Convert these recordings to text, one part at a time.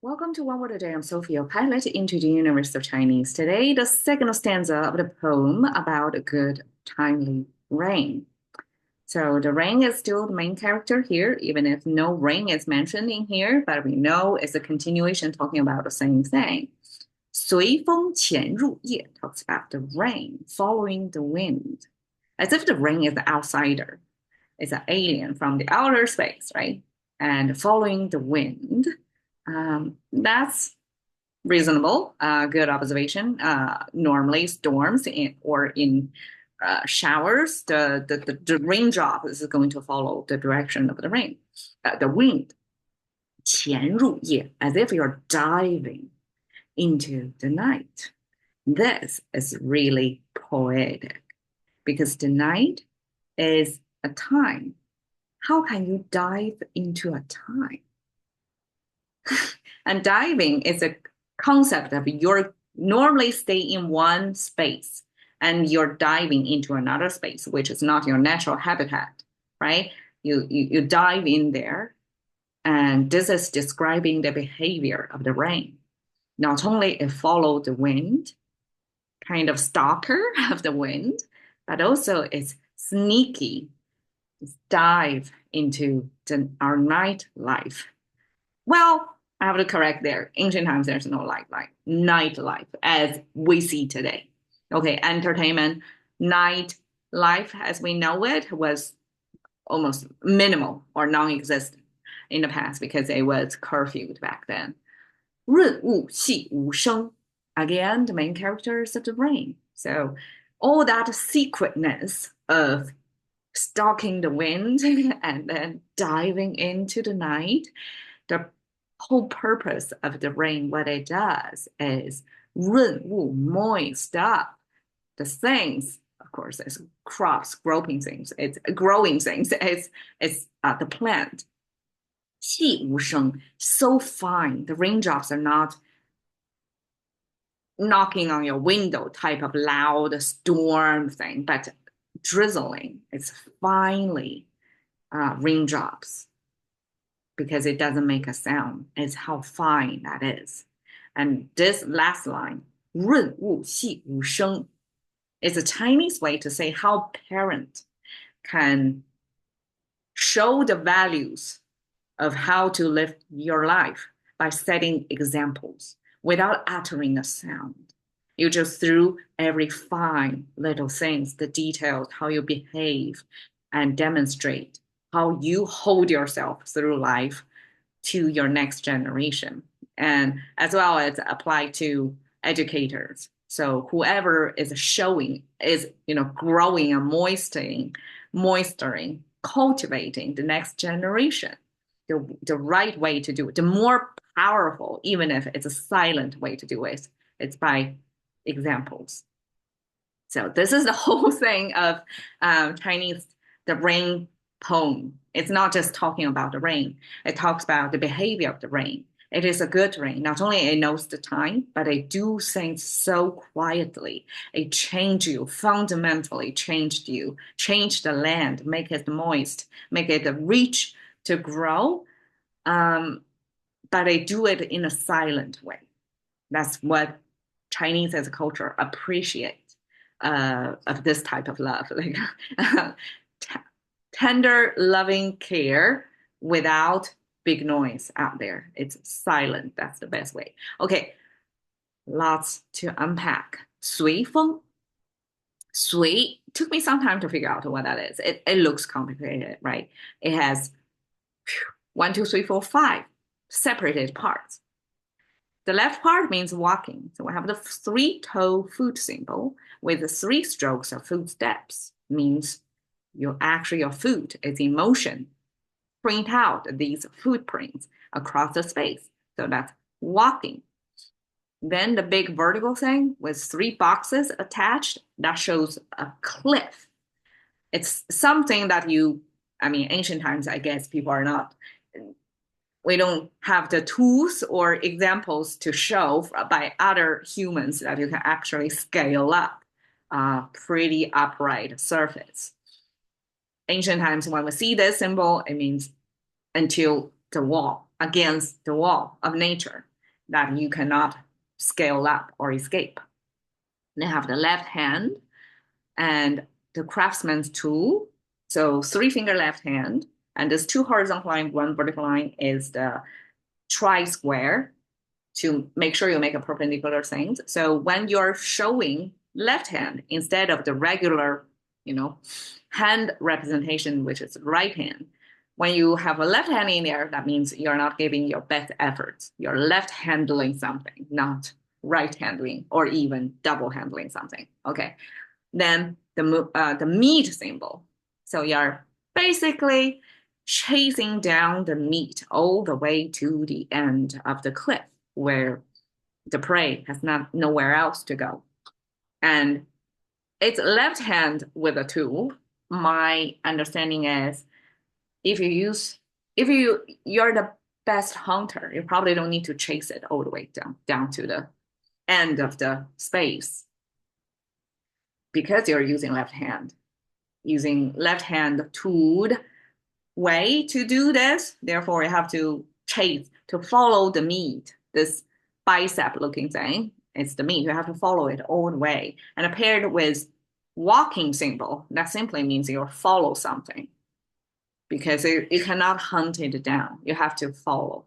Welcome to One Word a Day. I'm Sophie, your pilot into the universe of Chinese. Today, the second stanza of the poem about a good, timely rain. So the rain is still the main character here, even if no rain is mentioned in here, but we know it's a continuation talking about the same thing. 随风潜入夜 talks about the rain following the wind, as if the rain is the outsider. It's an alien from the outer space, right? And following the wind. That's reasonable, good observation. Normally, storms or in showers, the raindrop is going to follow the direction of the rain, the wind. 潜入夜, as if you're diving into the night. This is really poetic because the night is a time. How can you dive into a time? And diving is a concept of you're normally stay in one space and you're diving into another space, which is not your natural habitat, right? You dive in there, and this is describing the behavior of the rain. Not only it follow the wind, kind of stalker of the wind, but also it's sneaky, dive into our night life. Well, I have to correct there. Ancient times, there's no nightlife as we see today. Okay, entertainment, night life as we know it was almost minimal or non-existent in the past because it was curfewed back then. 润物细无声. Again, the main characters of the rain. So all that secretness of stalking the wind and then diving into the night, the whole purpose of the rain, what it does is 润物, moist up the things. Of course, it's crops, growing things. It's growing things. It's the plant. 细无声, so fine. The raindrops are not knocking on your window type of loud storm thing, but drizzling. It's finely raindrops because it doesn't make a sound. It's how fine that is. And this last line, 润物细无声, is a Chinese way to say how parent can show the values of how to live your life by setting examples without uttering a sound. You just through every fine little things, the details, how you behave and demonstrate how you hold yourself through life to your next generation. And as well as apply to educators. So whoever is showing is, growing and moisturing, cultivating the next generation. The right way to do it, the more powerful, even if it's a silent way to do it, it's by examples. So this is the whole thing of Chinese, the rain poem. It's not just talking about the rain. It talks about the behavior of the rain. It is a good rain. Not only it knows the time, but it do things so quietly. It changed you, fundamentally changed you, changed the land, make it moist, make it rich to grow. But they do it in a silent way. That's what Chinese as a culture appreciate of this type of love, like tender, loving care without big noise out there. It's silent. That's the best way. Okay, lots to unpack. 随风, 随 took me some time to figure out what that is. It looks complicated, right? It has 1, 2, 3, 4, 5 separated parts. The left part means walking. So we have the three-toe foot symbol with the 3 strokes of footsteps. Means your foot is in motion. Print out these footprints across the space. So that's walking. Then the big vertical thing with 3 boxes attached, that shows a cliff. It's something that ancient times, I guess people are not, we don't have the tools or examples to show by other humans that you can actually scale up a pretty upright surface. Ancient times, when we see this symbol, it means until the wall. against the wall of nature that you cannot scale up or escape. Then have the left hand and the craftsman's tool. So 3-finger left hand, and this 2 horizontal line, 1 vertical line is the tri-square to make sure you make a perpendicular things. So when you're showing left hand instead of the regular, hand representation, which is right hand, when you have a left hand in there, that means you're not giving your best efforts. You're left handling something, not right handling or even double handling something. Okay. Then the meat symbol. So you're basically chasing down the meat all the way to the end of the cliff where the prey has nowhere else to go. And it's left hand with a tool. My understanding is if you're the best hunter, you probably don't need to chase it all the way down to the end of the space because you're using left hand tooled way to do this. Therefore, you have to chase to follow the meat, this bicep looking thing. It's the meat. You have to follow it all the way. And paired with walking symbol, that simply means you follow something because you cannot hunt it down. You have to follow,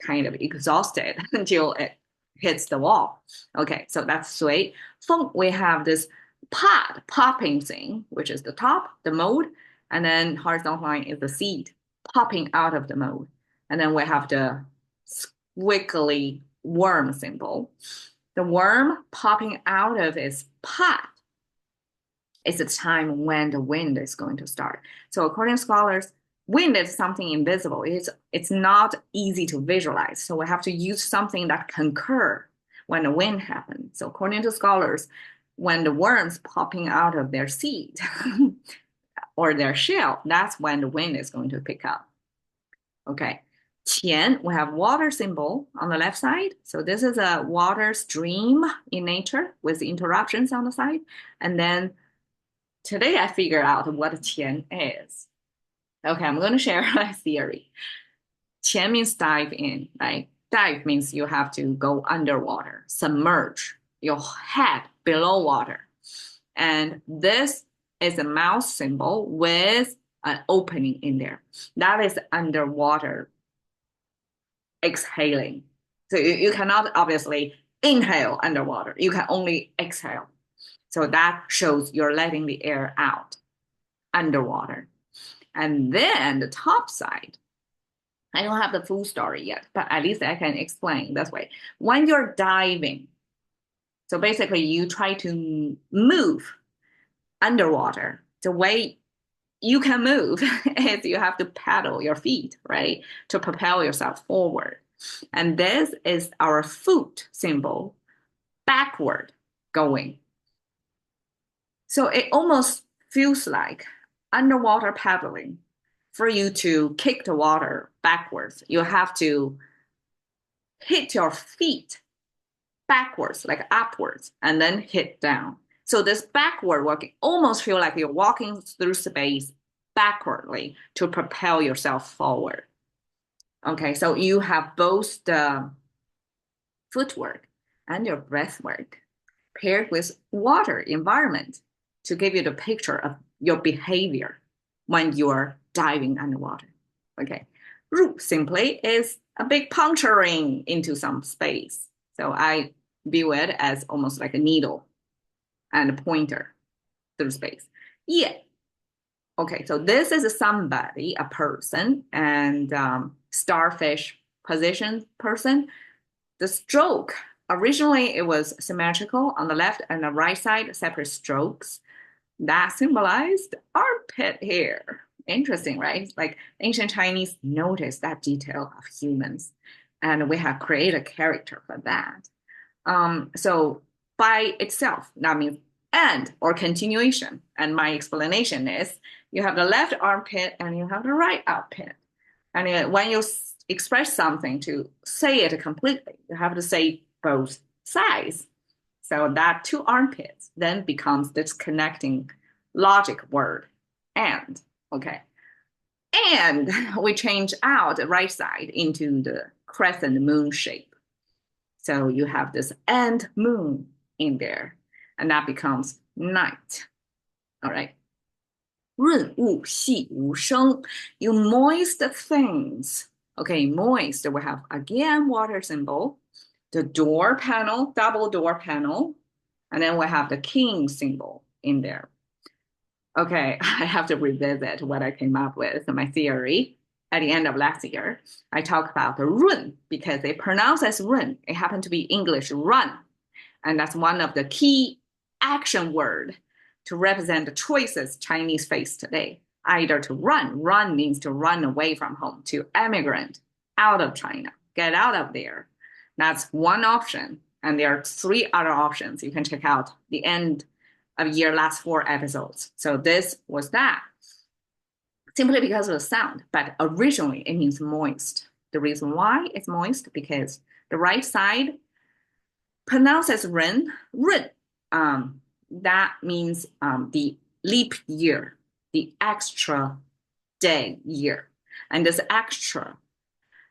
kind of exhausted until it hits the wall. Okay, so that's 水. Feng, we have this popping thing, which is the top, the mold, and then horizontal line is the seed popping out of the mold. And then we have the squiggly worm symbol. The worm popping out of its pot is the time when the wind is going to start. So according to scholars, wind is something invisible. It's not easy to visualize. So we have to use something that concur when the wind happens. So according to scholars, when the worms popping out of their seed or their shell, that's when the wind is going to pick up. Okay. Qian, we have water symbol on the left side. So this is a water stream in nature with interruptions on the side. And then today I figured out what qian is. Okay, I'm going to share my theory. Qian means dive in, right? Dive means you have to go underwater, submerge your head below water. And this is a mouth symbol with an opening in there. That is underwater exhaling. So you cannot obviously inhale underwater. You can only exhale. So that shows you're letting the air out underwater. And then the top side, I don't have the full story yet, but at least I can explain this way. When you're diving, so basically you try to move underwater. The way you can move is you have to paddle your feet, right? To propel yourself forward. And this is our foot symbol, backward going. So it almost feels like underwater paddling. For you to kick the water backwards, you have to hit your feet backwards, like upwards, and then hit down. So this backward walking almost feel like you're walking through space backwardly to propel yourself forward. Okay, so you have both the footwork and your breath work paired with water environment to give you the picture of your behavior when you're diving underwater. Okay, 入 simply is a big puncturing into some space. So I view it as almost like a needle and a pointer through space. Yeah. Okay, so this is somebody, a person, and starfish position person. The stroke, originally it was symmetrical on the left and the right side, separate strokes. That symbolized armpit hair. Interesting, right? Like ancient Chinese noticed that detail of humans, and we have created a character for that. So by itself, that means end or continuation. And my explanation is you have the left armpit and you have the right armpit. And when you express something to say it completely, you have to say both sides. So that 2 armpits then becomes this connecting logic word and. Okay. And we change out the right side into the crescent moon shape. So you have this end moon in there, and that becomes night. All right. 润物细无声. You moist things. Okay, moist. We have again water symbol, the door panel, double door panel, and then we have the king symbol in there. Okay, I have to revisit what I came up with, my theory. At the end of last year, I talked about the run because they pronounce as run. It happened to be English run. And that's one of the key action word to represent the choices Chinese face today. Either to run. Run means to run away from home, to emigrate out of China, get out of there. That's one option. And there are three other options. You can check out the end of year last 4 episodes. So this was that. Simply because of the sound, but originally it means moist. The reason why it's moist, because the right side pronounced as ren, that means the leap year, the extra day year. And this extra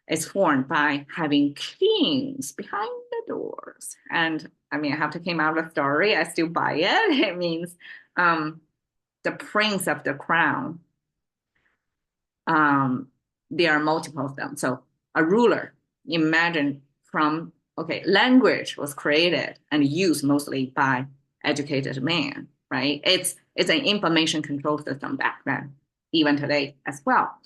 is formed by having kings behind the doors. And I mean, I have to came out of the story. I still buy it. It means the prince of the crown. There are multiple of them. So a ruler, imagine from, okay, language was created and used mostly by educated men, right? It's an information control system back then, even today as well.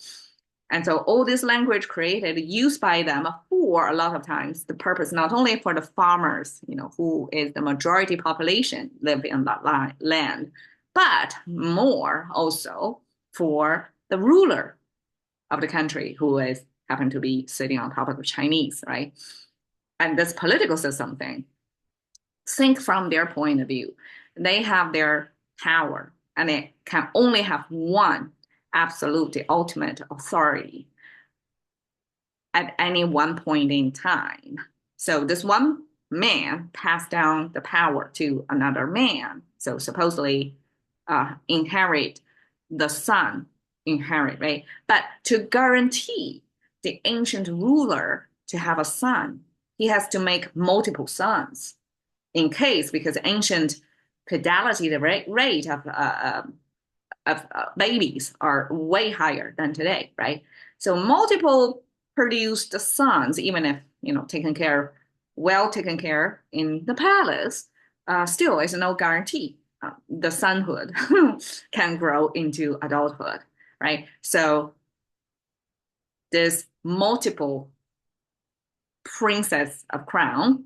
And so all this language created, used by them for a lot of times, the purpose not only for the farmers, who is the majority population live in that land, but more also for the ruler of the country who is happen to be sitting on top of the Chinese, right? And this political system thing, think from their point of view. They have their power and it can only have one absolute, the ultimate authority at any one point in time. So this one man passed down the power to another man. So supposedly inherit the son, inherit, right? But to guarantee the ancient ruler to have a son, he has to make multiple sons in case, because ancient fidelity, the rate of babies are way higher than today, right? So multiple produced sons, even if, well taken care in the palace, still is no guarantee. The sonhood can grow into adulthood, right? So there's multiple princes of crown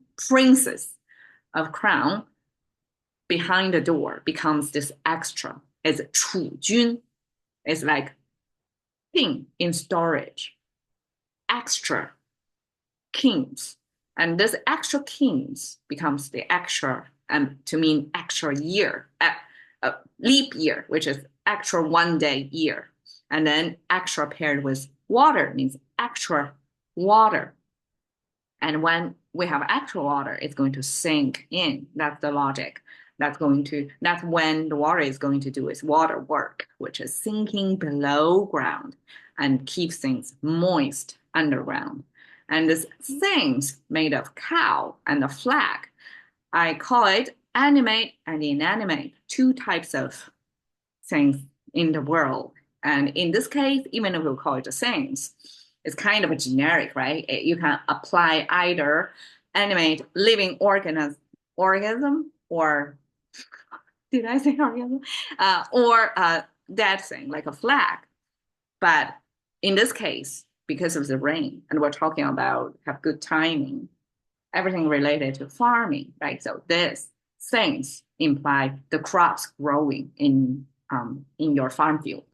behind the door becomes this extra. It's 储君. It's like king in storage. Extra kings. And this extra kings becomes the extra, to mean extra year, leap year, which is extra 1 day year. And then extra paired with water means extra water. And when we have extra water, it's going to sink in. That's the logic. That's when the water is going to do its water work, which is sinking below ground and keeps things moist underground. And this things made of cow and the flag, I call it animate and inanimate, 2 types of things in the world. And in this case, even if we call it the things, it's kind of a generic, right? You can apply either animate living organism, or did I say organism? Or dead thing, like a flag. But in this case, because of the rain, and we're talking about have good timing, everything related to farming, right? So this things imply the crops growing in your farm field.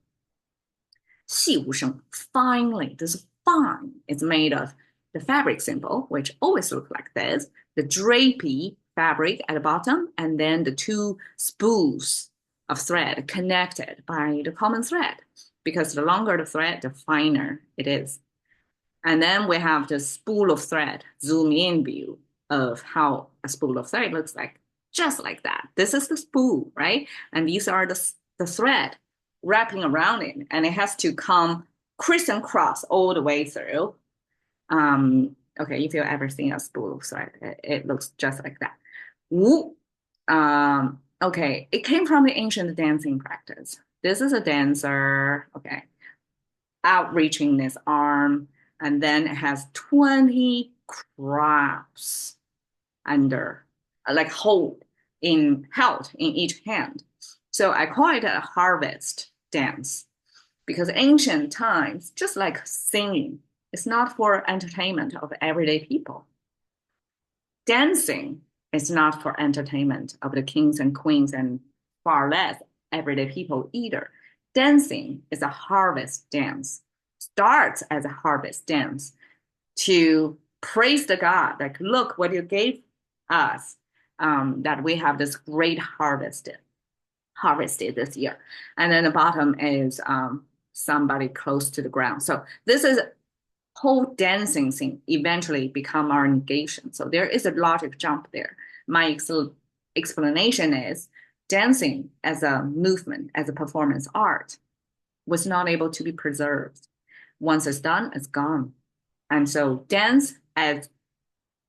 细无声, finely, this fine is made of the fabric symbol, which always looks like this, the drapey fabric at the bottom, and then the 2 spools of thread connected by the common thread, because the longer the thread, the finer it is. And then we have the spool of thread, zoom in view of how a spool of thread looks like, just like that. This is the spool, right? And these are the thread wrapping around it, and it has to come cross all the way through. Okay, if you've ever seen a spoof, right, it looks just like that. Wu. Okay, it came from the ancient dancing practice. This is a dancer, okay, outreaching this arm, and then it has 20 crabs under, like held in each hand. So I call it a harvest dance because ancient times, just like singing, it's not for entertainment of everyday people. Dancing is not for entertainment of the kings and queens and far less everyday people either. Dancing is a harvest dance, starts as a harvest dance to praise the God, like, look what you gave us, that we have this great harvested this year. And then the bottom is somebody close to the ground. So this is whole dancing thing eventually become our negation. So there is a logic jump there. My explanation is dancing as a movement, as a performance art, was not able to be preserved. Once it's done, it's gone. And so dance as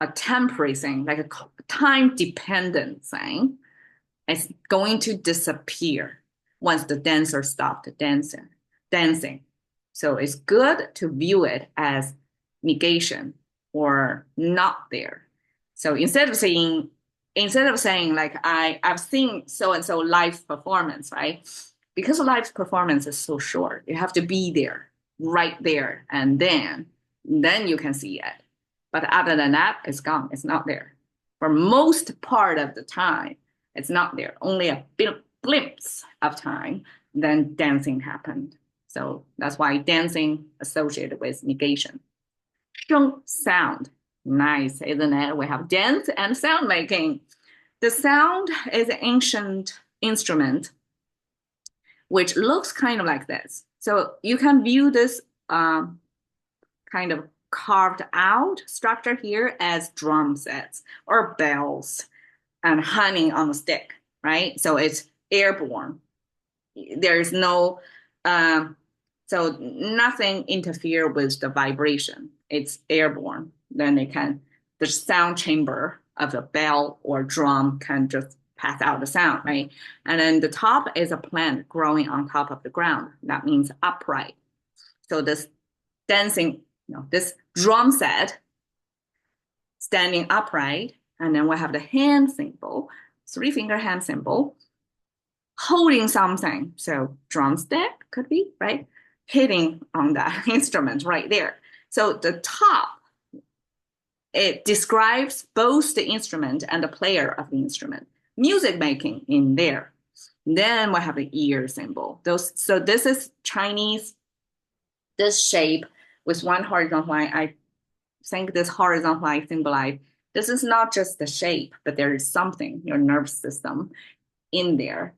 a temporary thing, like a time-dependent thing, is going to disappear once the dancer stopped dancing. So it's good to view it as negation or not there. So instead of saying like I've seen so and so live performance, right? Because live performance is so short, you have to be there, right there, and then you can see it. But other than that, it's gone. It's not there. For most part of the time, it's not there. Only a glimpse of time, then dancing happened. So that's why dancing associated with negation. 声 sound. Nice, isn't it? We have dance and sound making. The sound is an ancient instrument which looks kind of like this. So you can view this kind of carved out structure here as drum sets or bells and honey on a stick, right? So it's airborne. There's no, so nothing interfere with the vibration. It's airborne. Then the sound chamber of a bell or drum can just pass out the sound, right? And then the top is a plant growing on top of the ground. That means upright. So this this drum set standing upright, and then we have the hand symbol, 3-finger hand symbol, holding something. So drumstick could be, right? Hitting on that instrument right there. So the top, it describes both the instrument and the player of the instrument. Music making in there. Then we have the ear symbol. So this is Chinese, this shape with one horizontal line. I think this horizontal line symbolize this is not just the shape, but there is something, your nervous system, in there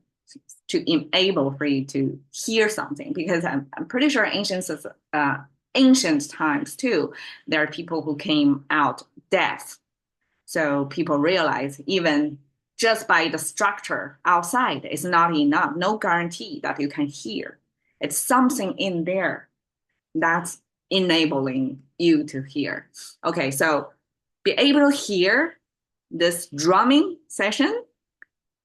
to enable for you to hear something. Because I'm pretty sure ancient times too, there are people who came out deaf. So people realize even just by the structure outside is not enough. No guarantee that you can hear. It's something in there that's enabling you to hear. Okay, so be able to hear this drumming session,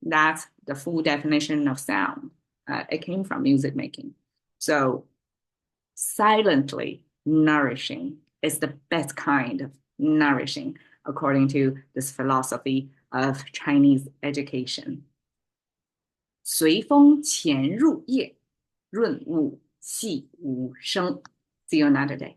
that's the full definition of sound. It came from music making. So silently nourishing is the best kind of nourishing according to this philosophy of Chinese education. 随风潜入夜，润物细无声. See you another day.